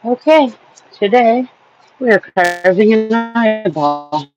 Okay, today we are carving an eyeball.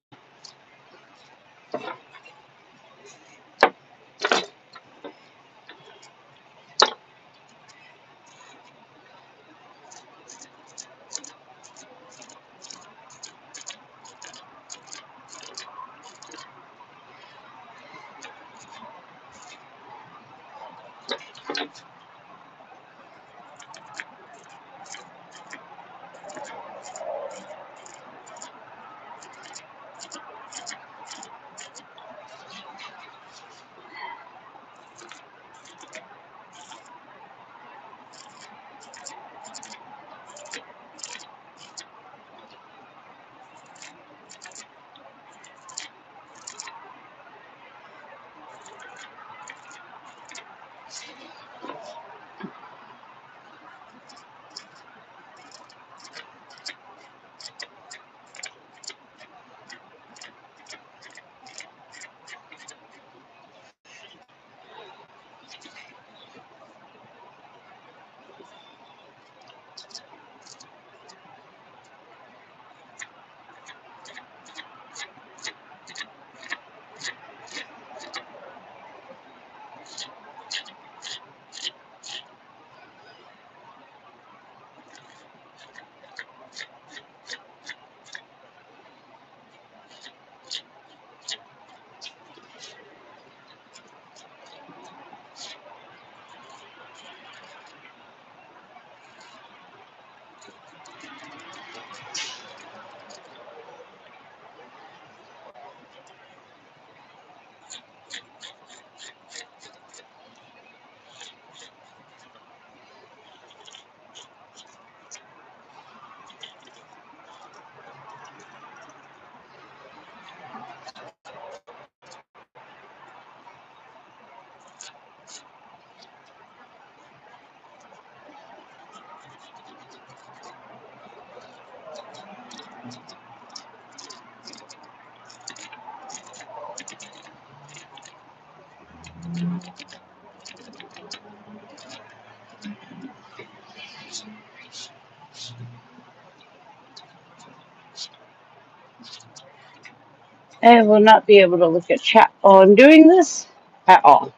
I will not be able to look at chat while I'm doing this at all.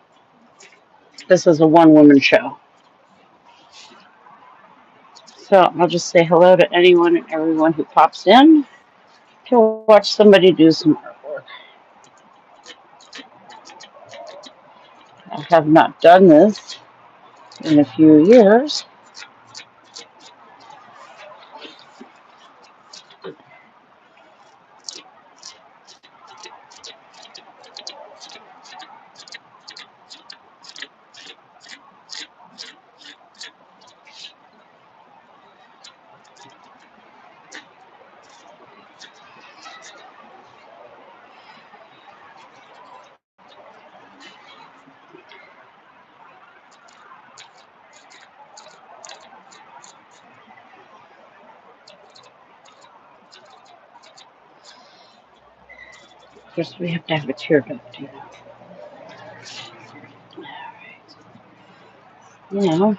This is a one-woman show. So I'll just say hello to anyone and everyone who pops in to watch somebody do some artwork. I have not done this in a few years. First, we have to have a teardrop too. You know,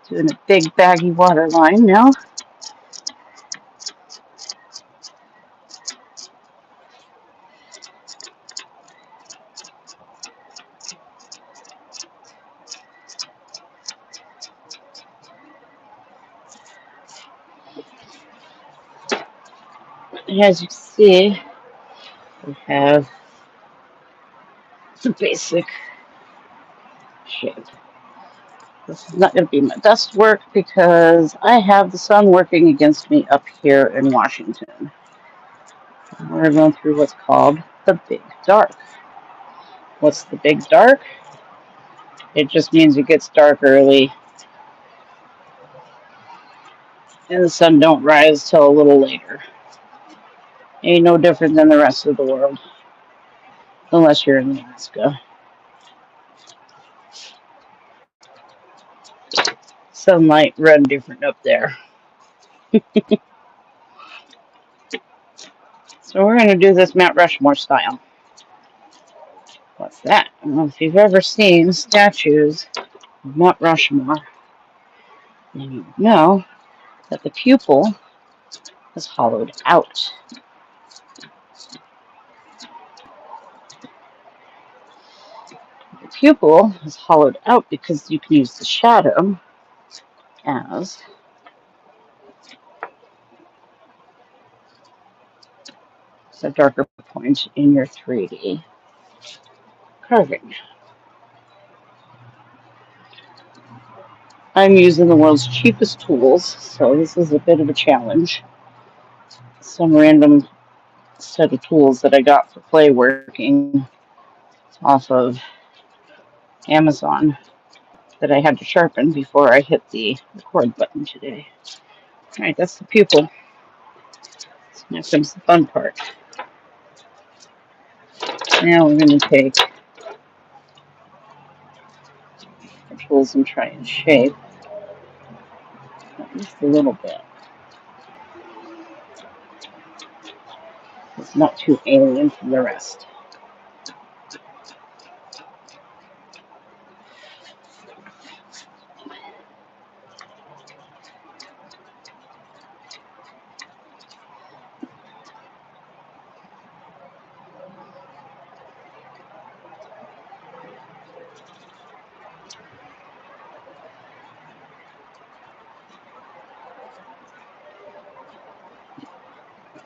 Doing a big baggy water line now. And as you can see, we have the basic shape. This is not going to be my best work because I have the sun working against me up here in Washington. We're going through what's called the Big Dark. What's the Big Dark? It just means it gets dark early and the sun don't rise till a little later. Ain't no different than the rest of the world, unless you're in Alaska. Sunlight run different up there. So we're going to do this Mount Rushmore style. What's that? I don't know if you've ever seen statues of Mount Rushmore, then you know that the pupil is hollowed out. The pupil is hollowed out because you can use the shadow as a darker point in your 3D carving. I'm using the world's cheapest tools, so this is a bit of a challenge. Some random set of tools that I got for clay working off of Amazon that I had to sharpen before I hit the record button today. All right, that's the pupil. So now comes the fun part. Now we're going to take our tools and try and shape just a little bit. It's not too alien from the rest.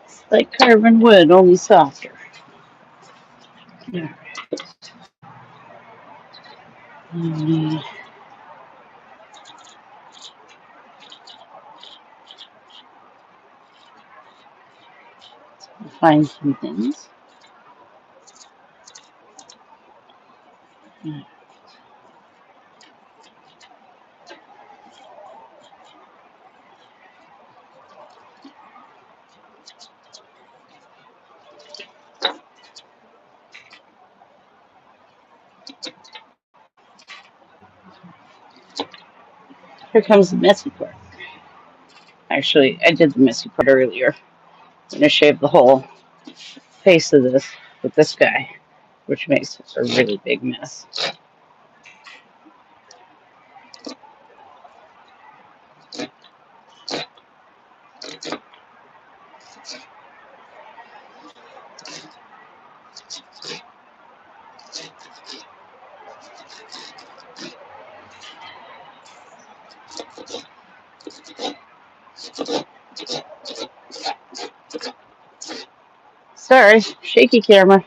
It's like carving wood, only softer. Yeah. Find some things. Here comes the messy part. Actually, I did the messy part earlier. I'm going to shave the whole face of this with this guy, which makes a really big mess. Sorry, shaky camera.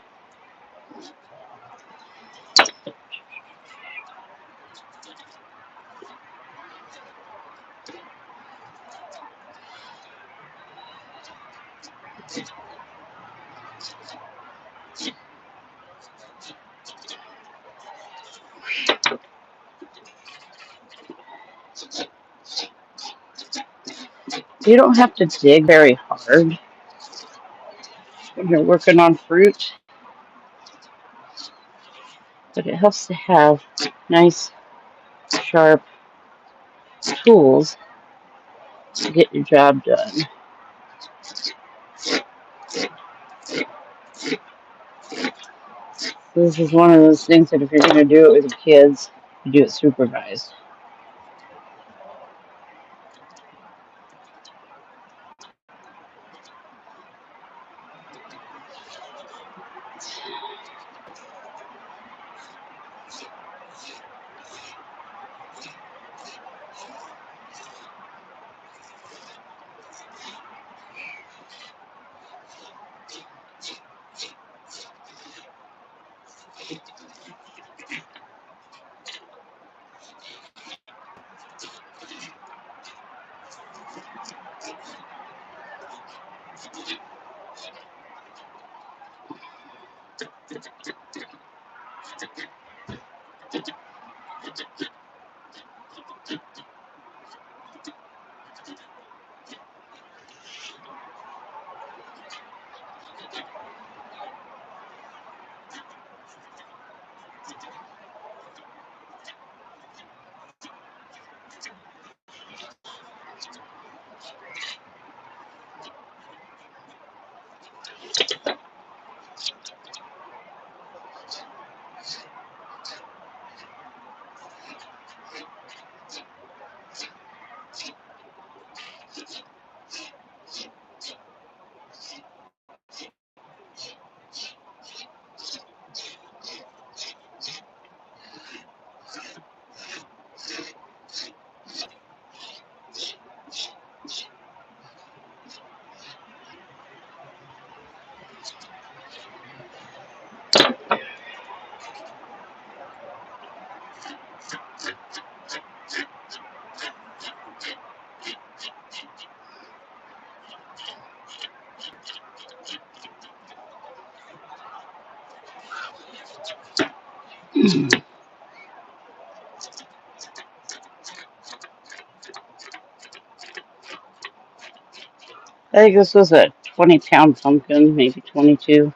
You don't have to dig very hard when you're working on fruit, but it helps to have nice, sharp tools to get your job done. This is one of those things that if you're going to do it with your kids, you do it supervised. I think this was a 20-pound pumpkin, maybe 22.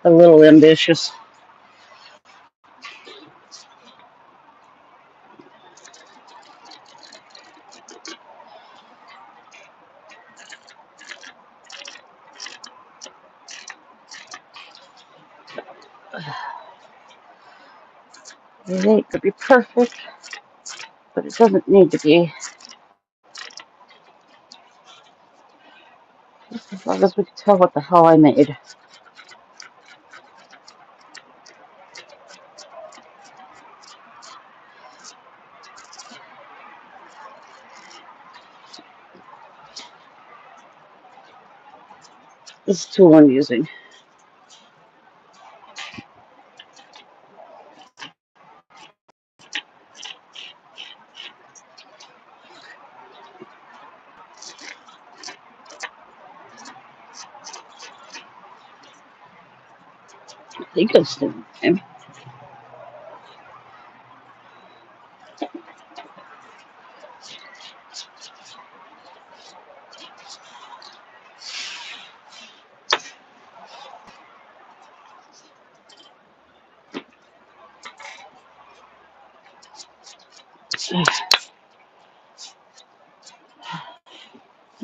A little ambitious. It ain't gonna be perfect, but it doesn't need to be. As long as we can tell what the hell I made. This tool I'm using. I think it's still okay.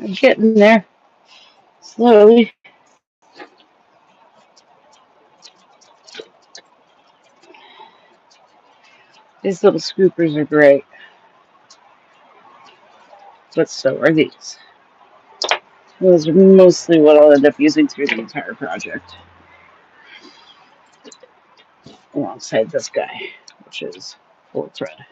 I'm getting there slowly. These little scoopers are great, but so are these. Those are mostly what I'll end up using through the entire project, alongside this guy, which is full thread.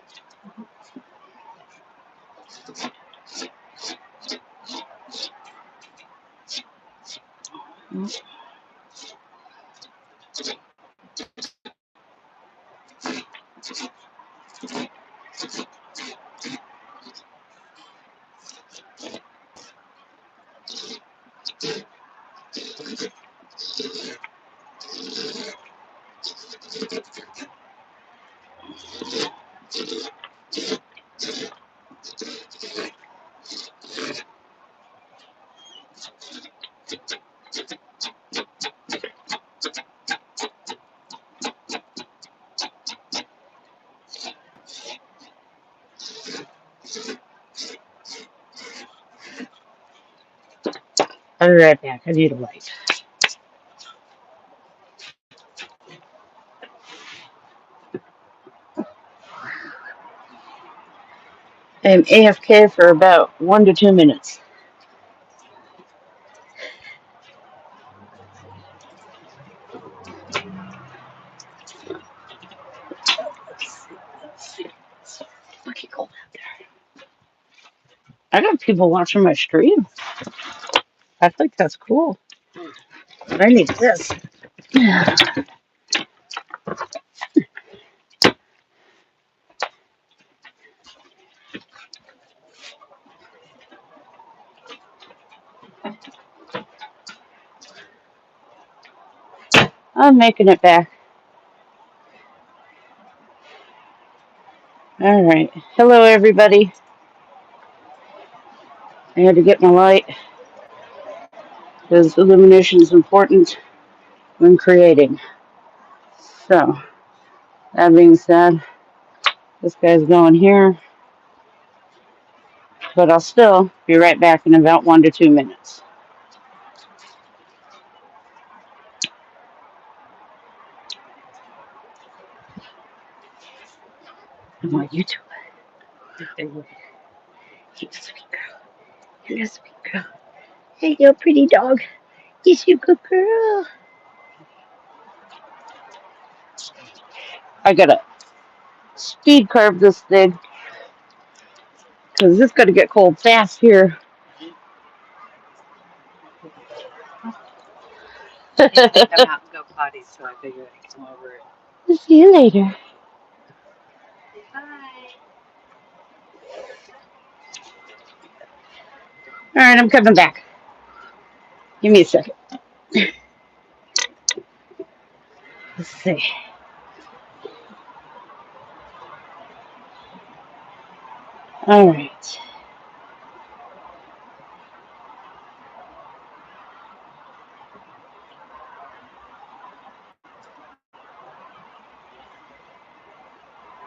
I'll be right back. I need a light. I'm AFK for about 1 to 2 minutes. Let's see. It's so fucking cold out there. I got people watching my stream. I think that's cool. But I need this. I'm making it back. All right. Hello, everybody. I had to get my light because illumination is important when creating. So, that being said, this guy's going here, but I'll still be right back in about 1 to 2 minutes. I want you to. You're a sweet girl. You're a sweet girl. Hey, you pretty dog. Yes, you good girl. I gotta speed carve this thing because it's gonna get cold fast here. Come out and go potty, so I figured I'd come over. We'll see you later. Bye. All right, I'm coming back. Give me a second. Let's see. All right.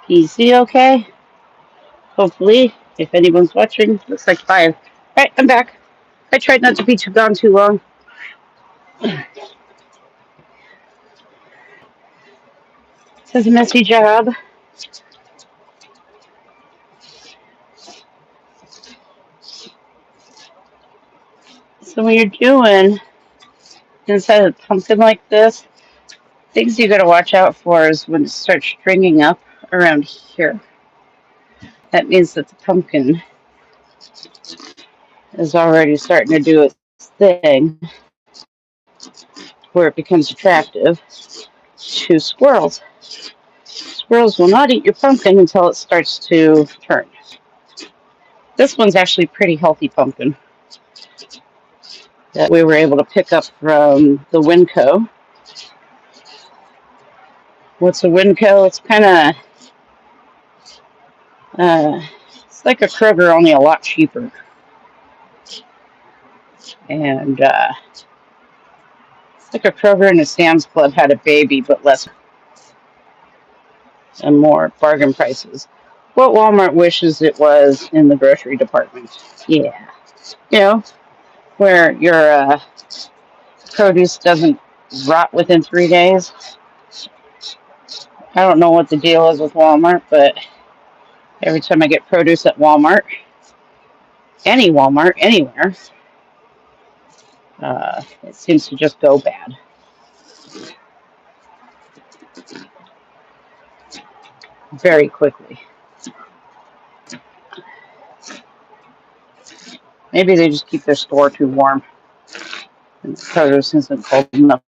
PC okay? Hopefully, if anyone's watching, looks like 5. All right, I'm back. I tried not to be gone too long. It's a messy job. So when you're doing inside a pumpkin like this, things you got to watch out for is when it starts stringing up around here. That means that the pumpkin is already starting to do its thing where it becomes attractive to squirrels. Squirrels will not eat your pumpkin until it starts to turn. This one's actually pretty healthy pumpkin that we were able to pick up from the Winco. What's a Winco? It's kind of, it's like a Kroger, only a lot cheaper. And it's like a Kroger and a Sam's Club had a baby, but less and more bargain prices. What Walmart wishes it was in the grocery department. Yeah. You know, where your produce doesn't rot within 3 days. I don't know what the deal is with Walmart, but every time I get produce at Walmart, any Walmart, anywhere, it seems to just go bad very quickly. Maybe they just keep their store too warm and the produce isn't cold enough.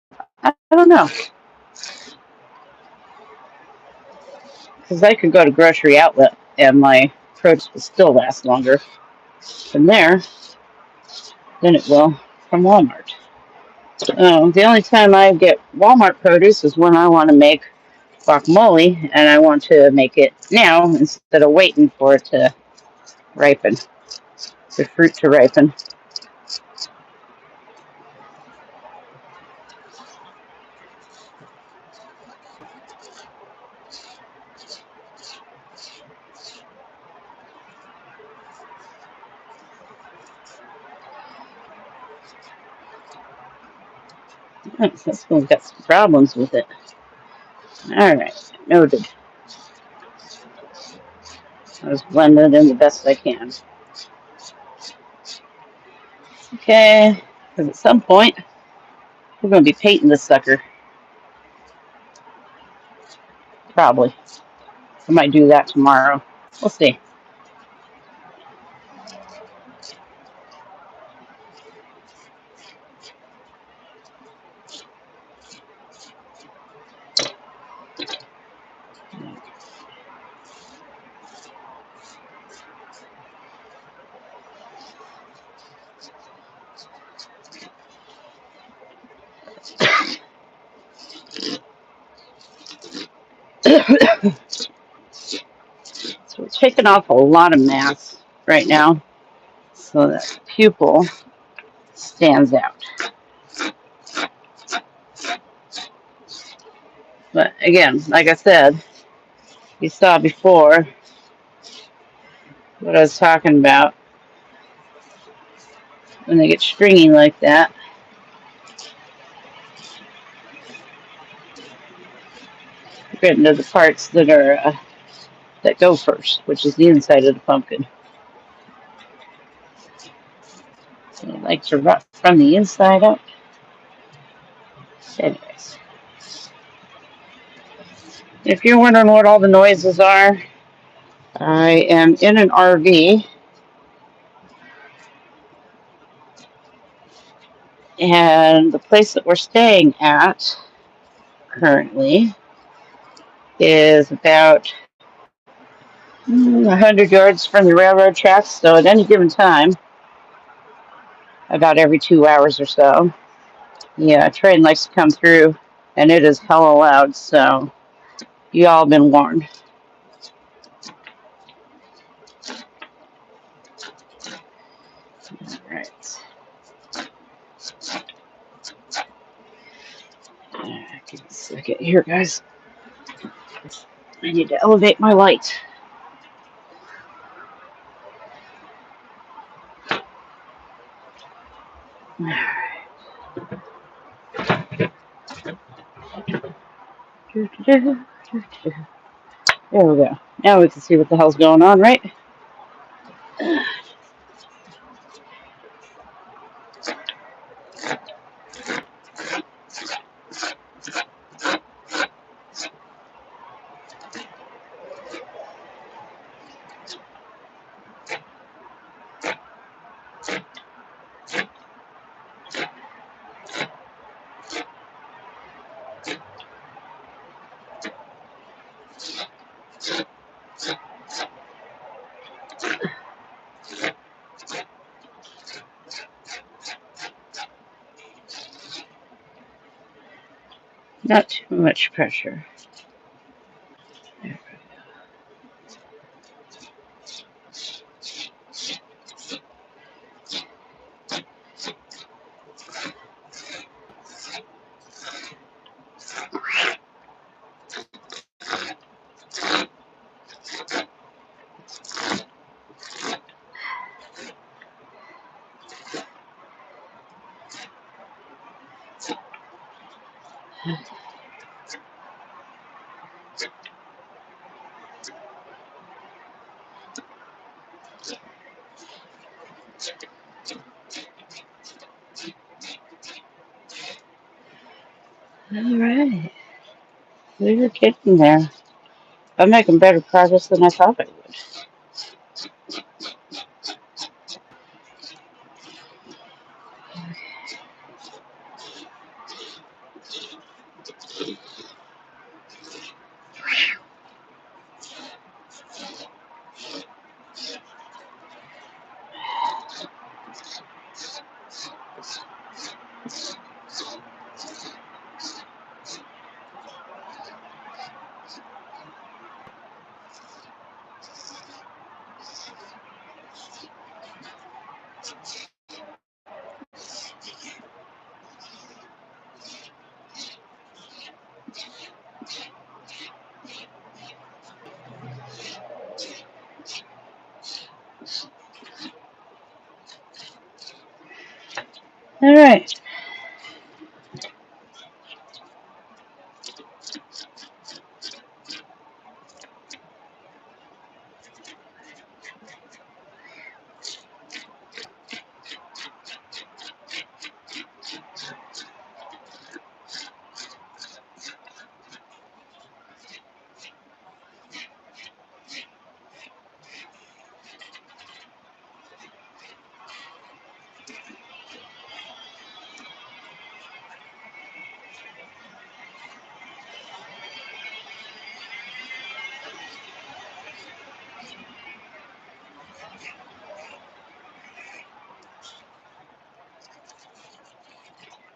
I don't know. Because I could go to grocery outlet and my produce will still last longer from there than it will from Walmart. The only time I get Walmart produce is when I want to make guacamole and I want to make it now instead of waiting for it to ripen, the fruit to ripen. This one's got some problems with it. All right, noted. I was blending in the best I can. Okay, because at some point we're going to be painting this sucker. Probably. I might do that tomorrow. We'll see. That's taking off a lot of mass right now so that the pupil stands out. But again, like I said, you saw before what I was talking about. When they get stringy like that, you get into the parts that are that go first, which is the inside of the pumpkin. So I like to rut from the inside up. Anyways, if you're wondering what all the noises are, I am in an RV, and the place that we're staying at currently is about 100 yards from the railroad tracks. So at any given time, about every 2 hours or so, yeah, a train likes to come through, and it is hella loud. So you all been warned. All right. Give me a second here, guys. I need to elevate my light. There we go. Now we can see what the hell's going on, right? Not too much pressure. All right. We're getting there. I'm making better progress than I thought I would. All right.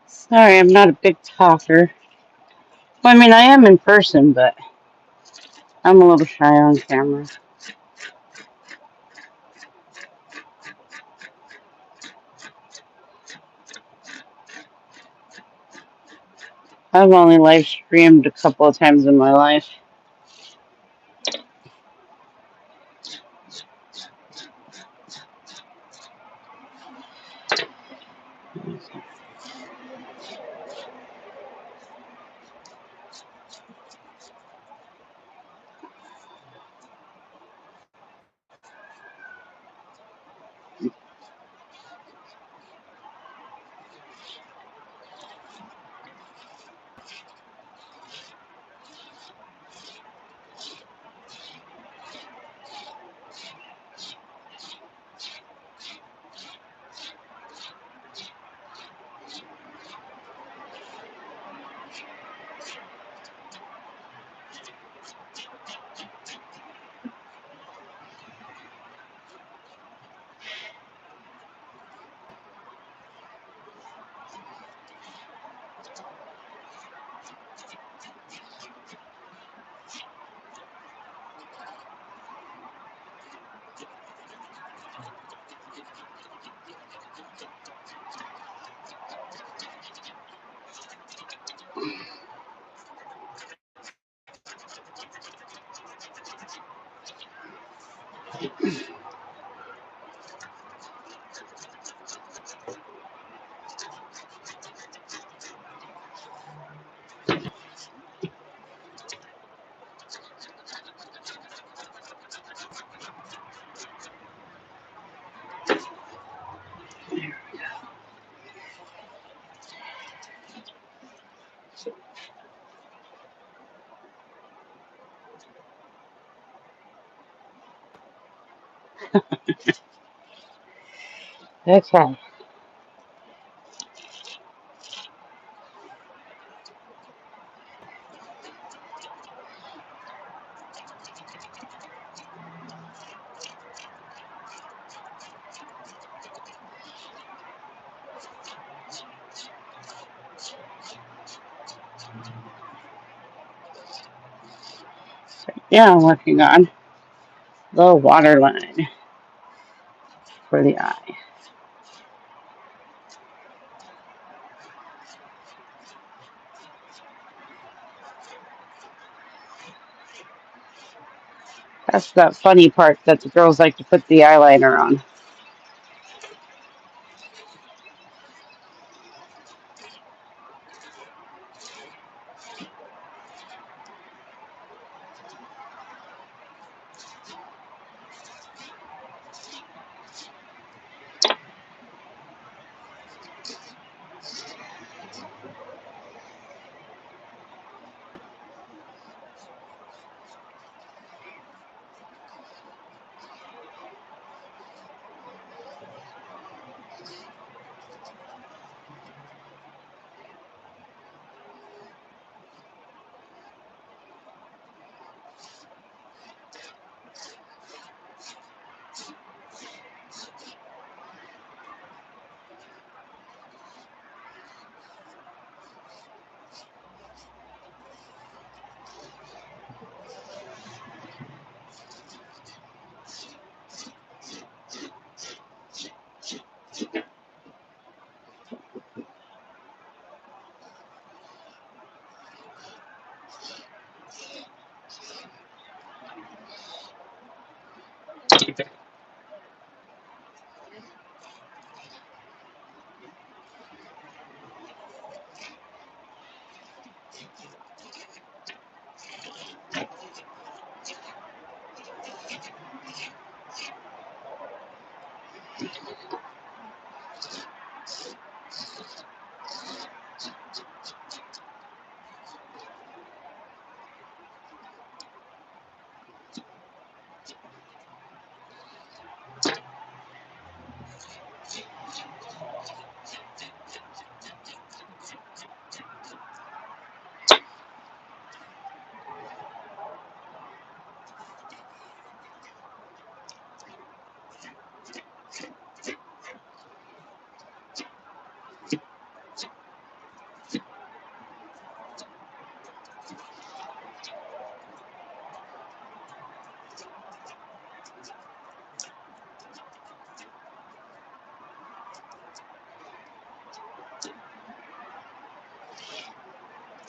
Sorry, I'm not a big talker. Well, I mean, I am in person, but I'm a little shy on camera. I've only live streamed a couple of times in my life. Okay. Yeah, I'm working on the water line for the eye. That's that funny part that the girls like to put the eyeliner on.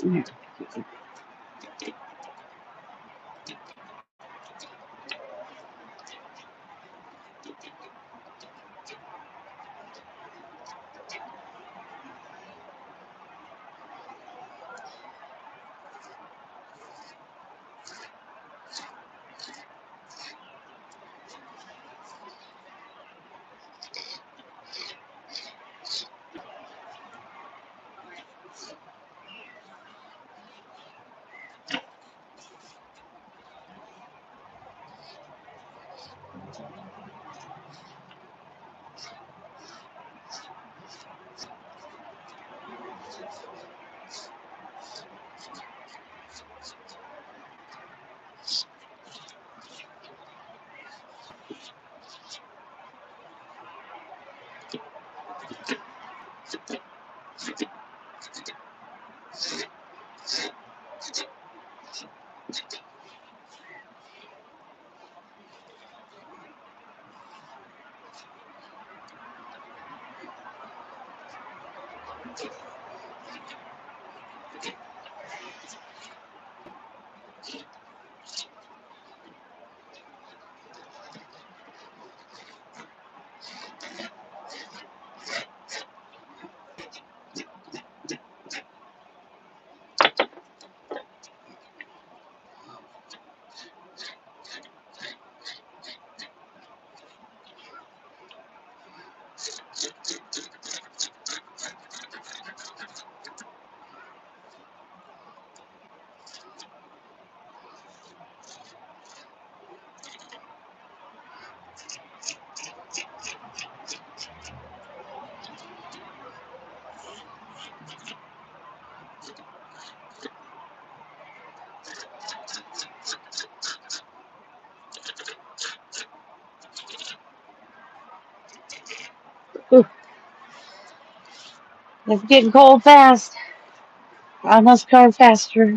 Ooh, it's getting cold fast. I must carve faster.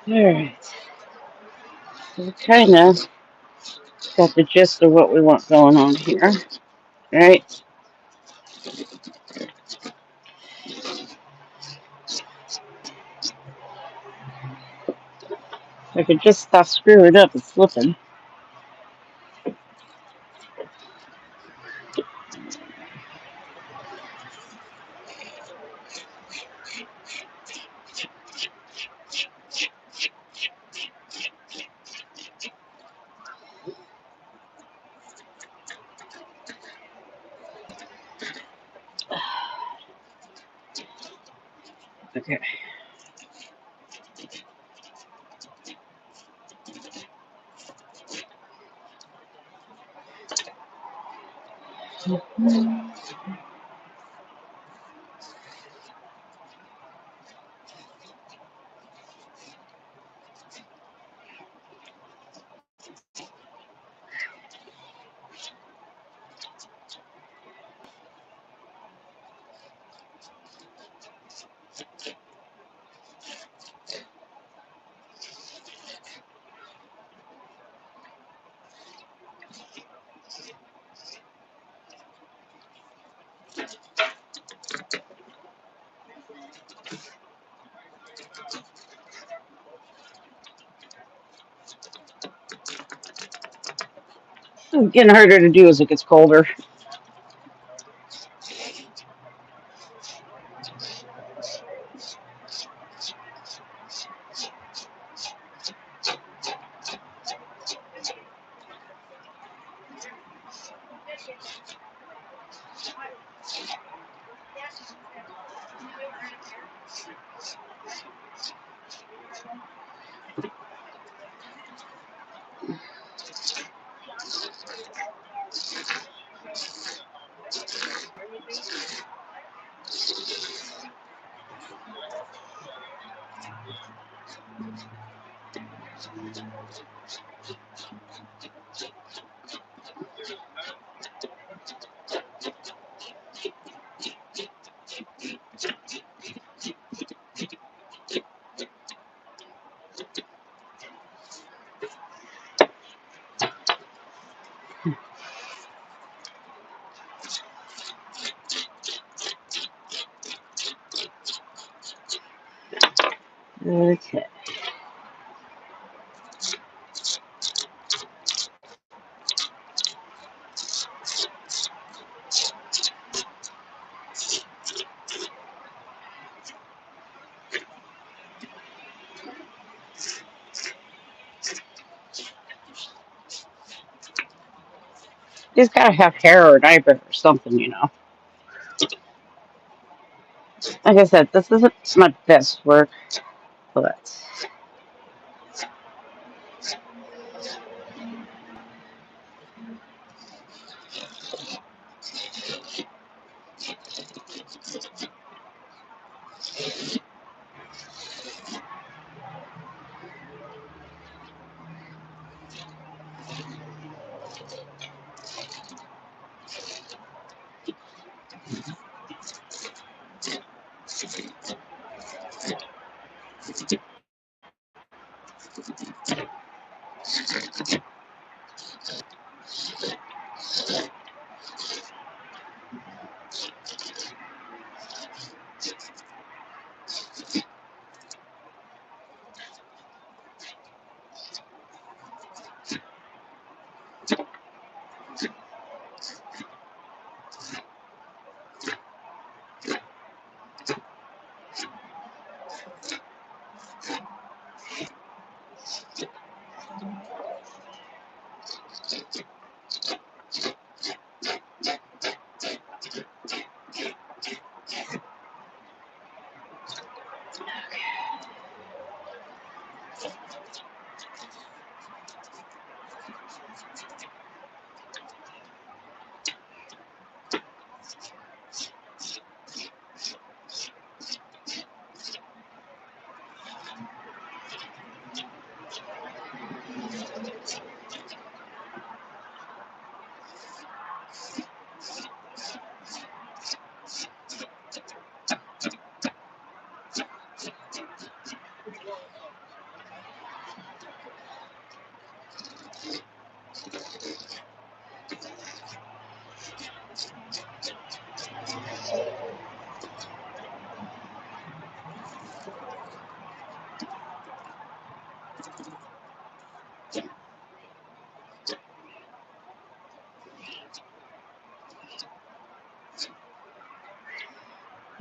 Alright, so we kind of got the gist of what we want going on here. Right? If I could just stop screwing up and slipping. Okay. It's getting harder to do as it gets colder. Okay. He's got to have hair or an eyebrow or something, you know. Like I said, this isn't my best work, but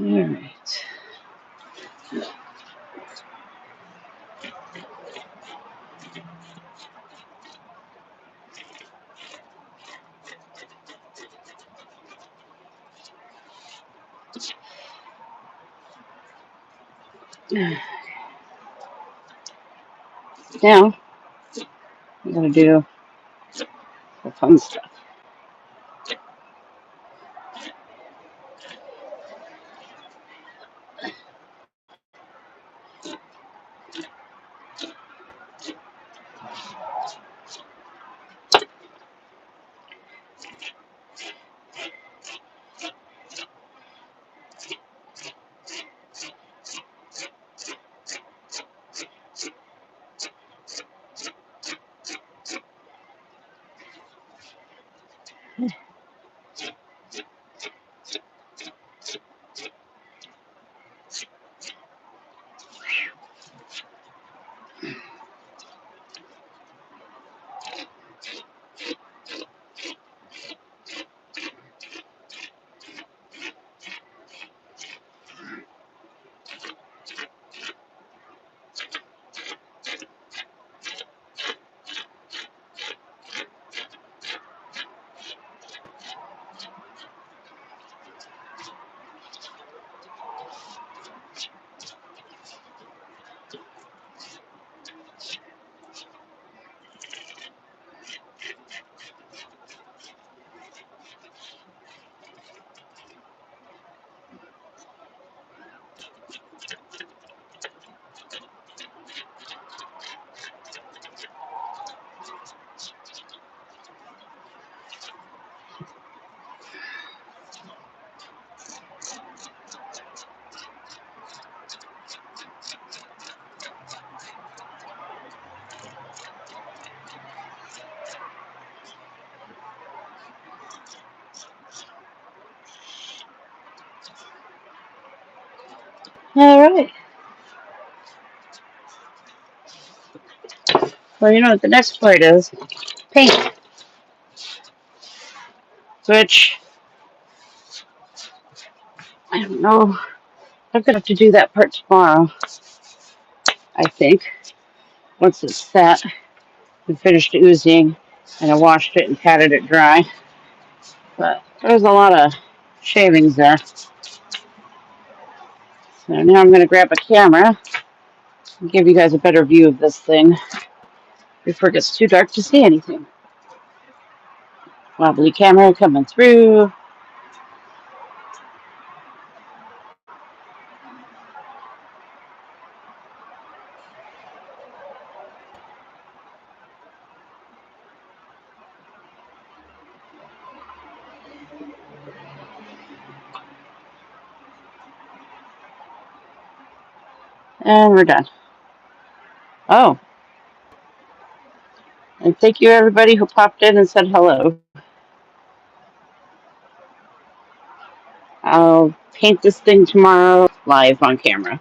all right. Now I'm gonna do the fun stuff. All right. Well, you know what the next part is? Paint. Which, I don't know. I'm going to have to do that part tomorrow, I think. Once it's set and finished oozing, and I washed it and patted it dry. But there's a lot of shavings there. So now I'm going to grab a camera and give you guys a better view of this thing before it gets too dark to see anything. Wobbly camera coming through. And we're done. Oh, and thank you everybody who popped in and said hello. I'll paint this thing tomorrow live on camera.